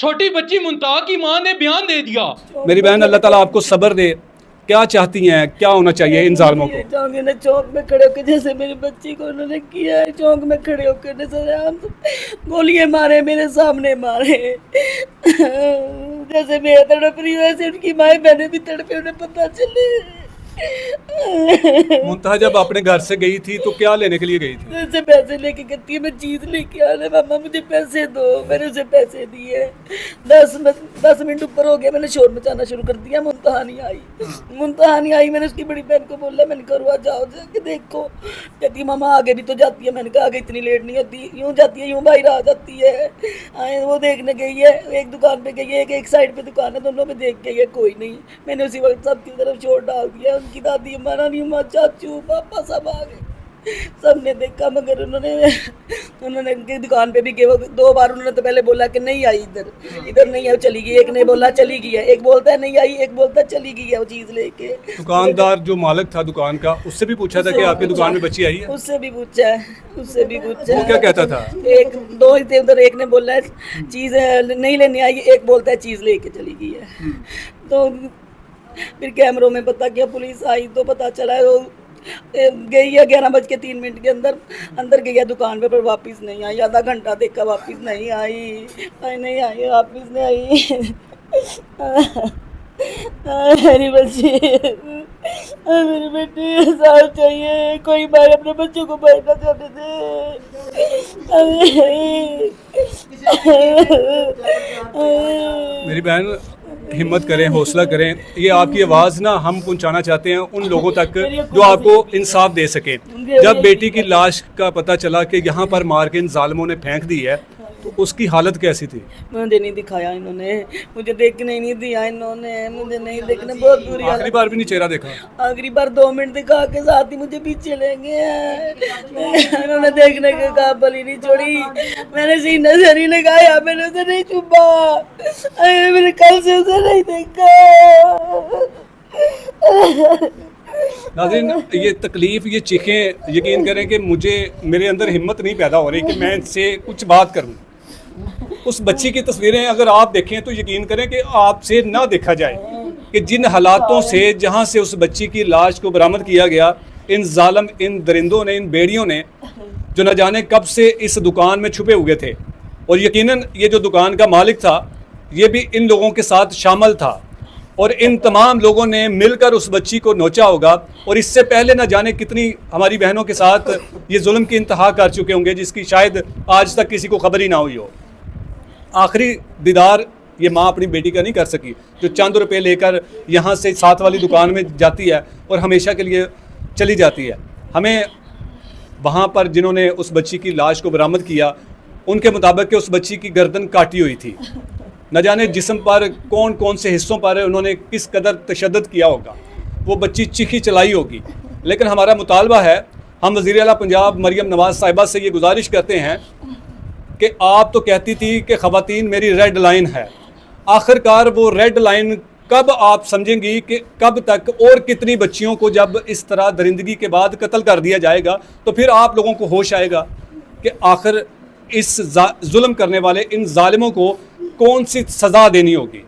छोटी बच्ची मुंतहा की मां ने बयान दे दिया। मेरी बहन, अल्लाह ताला आपको सब्र दे। क्या चाहती हैं, क्या होना चाहिए इन जालिमों को? चौक में खड़े होकर जैसे मेरी बच्ची को उन्होंने किया है, चौक में खड़े होकर सरेआम गोलियां मारे, मेरे सामने मारे। जैसे मैं तड़प रही हूँ वैसे उनकी माए बहनें भी तड़पे, उन्हें पता चले। मुंतहा जब अपने घर से गई थी तो क्या लेने के लिए गई थी? उसे पैसे लेके कहती है मैं चीज लेके आने, मामा मुझे पैसे दो। मैंने उसे पैसे दिए। 10 मिनट ऊपर हो गया, मैंने शोर मचाना शुरू कर दिया। मुंतहा नहीं आई। मैंने उसकी बड़ी बहन को बोला, मैंने कहा जाओ जाके देखो। कहती मामा आगे भी तो जाती है। मैंने कहा आगे इतनी लेट नहीं होती, यूं जाती है, यूं बाहर आ जाती है। वो देखने गई है, एक दुकान पे गई है, एक साइड पे दुकान है, दोनों पे देख गई है, कोई नहीं। मैंने उसी वक्त सबकी तरफ शोर डाल दिया। उनकी दादी, हमारा चाचू, पापा सब आ गए, सबने देखा। मगर उन्होंने उनकी दुकान पे भी गए। 2 बार उन्होंने तो पहले बोला कि नहीं आई, इधर नहीं आई, चली गई। एक ने बोला चली गई है, एक बोलता है नहीं आई, एक बोलता है चली गई है वो चीज लेके। दुकानदार जो मालिक था दुकान का, उससे भी पूछा था कि आपकी दुकान में बच्ची आई है? उससे भी पूछा है। वो क्या कहता था? एक दो ही थे उधर, एक ने बोला चीज नहीं लेने आई, एक बोलता है चीज लेके चली गई है। तो फिर कैमरों में पता किया, पुलिस आई तो पता चला वो गई है 11:03 के अंदर गई है दुकान पे, पर वापस नहीं आई। आधा घंटा देखा, वापस नहीं आई, वापस नहीं आई। मेरी बच्ची, मेरी बेटी साथ चाहिए, कोई भाई अपने बच्चों को बाहर ना जाने दे। मेरी बहन, हिम्मत करें, हौसला करें। ये आपकी आवाज़ ना हम पहुंचाना चाहते हैं उन लोगों तक जो आपको इंसाफ दे सके। जब बेटी की लाश का पता चला कि यहाँ पर मार के इन जालिमों ने फेंक दी है, तो उसकी हालत कैसी थी? मुझे नहीं दिखाया इन्होंने, मुझे देखने ही नहीं दिया इन्होंने, मुझे नहीं देखने, बहुत बुरी। आखिरी बार भी नहीं चेहरा देखा? आखिरी बार 2 मिनट दिखा के साथ ही मुझे पीछे ले गए। इन्होंने देखने के काबिल ही नहीं छोड़ी। मैंने सीने से नहीं लगाया, मैंने उसे नहीं छुपा, मैंने कल से उसे नहीं देखा। नाज़रीन, ये तकलीफ़, ये चीखें, यकीन करें कि मेरे अंदर हिम्मत नहीं पैदा हो रही कि मैं इनसे कुछ बात करूं। उस बच्ची की तस्वीरें अगर आप देखें तो यकीन करें कि आपसे ना देखा जाए कि जिन हालातों से, जहां से उस बच्ची की लाश को बरामद किया गया, इन जालिम, इन दरिंदों ने, इन बेड़ियों ने, जो न जाने कब से इस दुकान में छुपे हुए थे। और यकीनन ये जो दुकान का मालिक था, ये भी इन लोगों के साथ शामिल था, और इन तमाम लोगों ने मिलकर उस बच्ची को नोचा होगा। और इससे पहले न जाने कितनी हमारी बहनों के साथ ये जुल्म की इंतहा कर चुके होंगे, जिसकी शायद आज तक किसी को खबर ही ना हुई हो। आखिरी दीदार ये माँ अपनी बेटी का नहीं कर सकी, जो चंद रुपए लेकर यहाँ से साथ वाली दुकान में जाती है और हमेशा के लिए चली जाती है। हमें वहाँ पर जिन्होंने उस बच्ची की लाश को बरामद किया, उनके मुताबिक कि उस बच्ची की गर्दन काटी हुई थी। न जाने जिस्म पर कौन कौन से हिस्सों पर उन्होंने किस कदर तशद्दुद किया होगा, वो बच्ची चीखी चलाई होगी। लेकिन हमारा मुतालबा है, हम वज़ीर आला पंजाब मरियम नवाज़ साहिबा से ये गुजारिश करते हैं कि आप तो कहती थी कि ख़वातीन मेरी रेड लाइन है, आखिरकार वो रेड लाइन कब आप समझेंगी कि कब तक और कितनी बच्चियों को जब इस तरह दरिंदगी के बाद कत्ल कर दिया जाएगा, तो फिर आप लोगों को होश आएगा कि आखिर इस जुल्म करने वाले इन जालिमों को कौन सी सज़ा देनी होगी।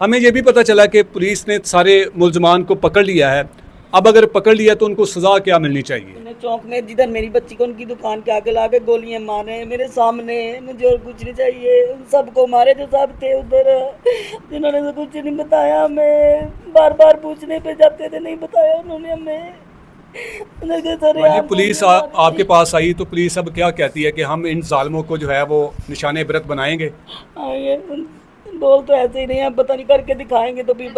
हमें यह भी पता चला कि पुलिस ने सारे मुल्ज़मान को पकड़ लिया है। अब अगर पकड़ लिया तो उनको सज़ा क्या मिलनी चाहिए? चौक में जिधर मेरी बच्ची को उनकी दुकान के आगे लाके गोलियां मारे मेरे सामने, मुझे और कुछ नहीं चाहिए। उन सबको मारे जो सब थे उधर, जिन्होंने तो कुछ नहीं बताया हमें। बार बार पूछने पे जाते थे, नहीं बताया उन्होंने हमें। पुलिस आपके पास आई तो पुलिस अब क्या कहती है कि हम इन जालिमों को जो है वो निशाने इबरत बनाएंगे? बोल तो ऐसे ही नहीं है, पता नहीं करके दिखाएंगे तो भी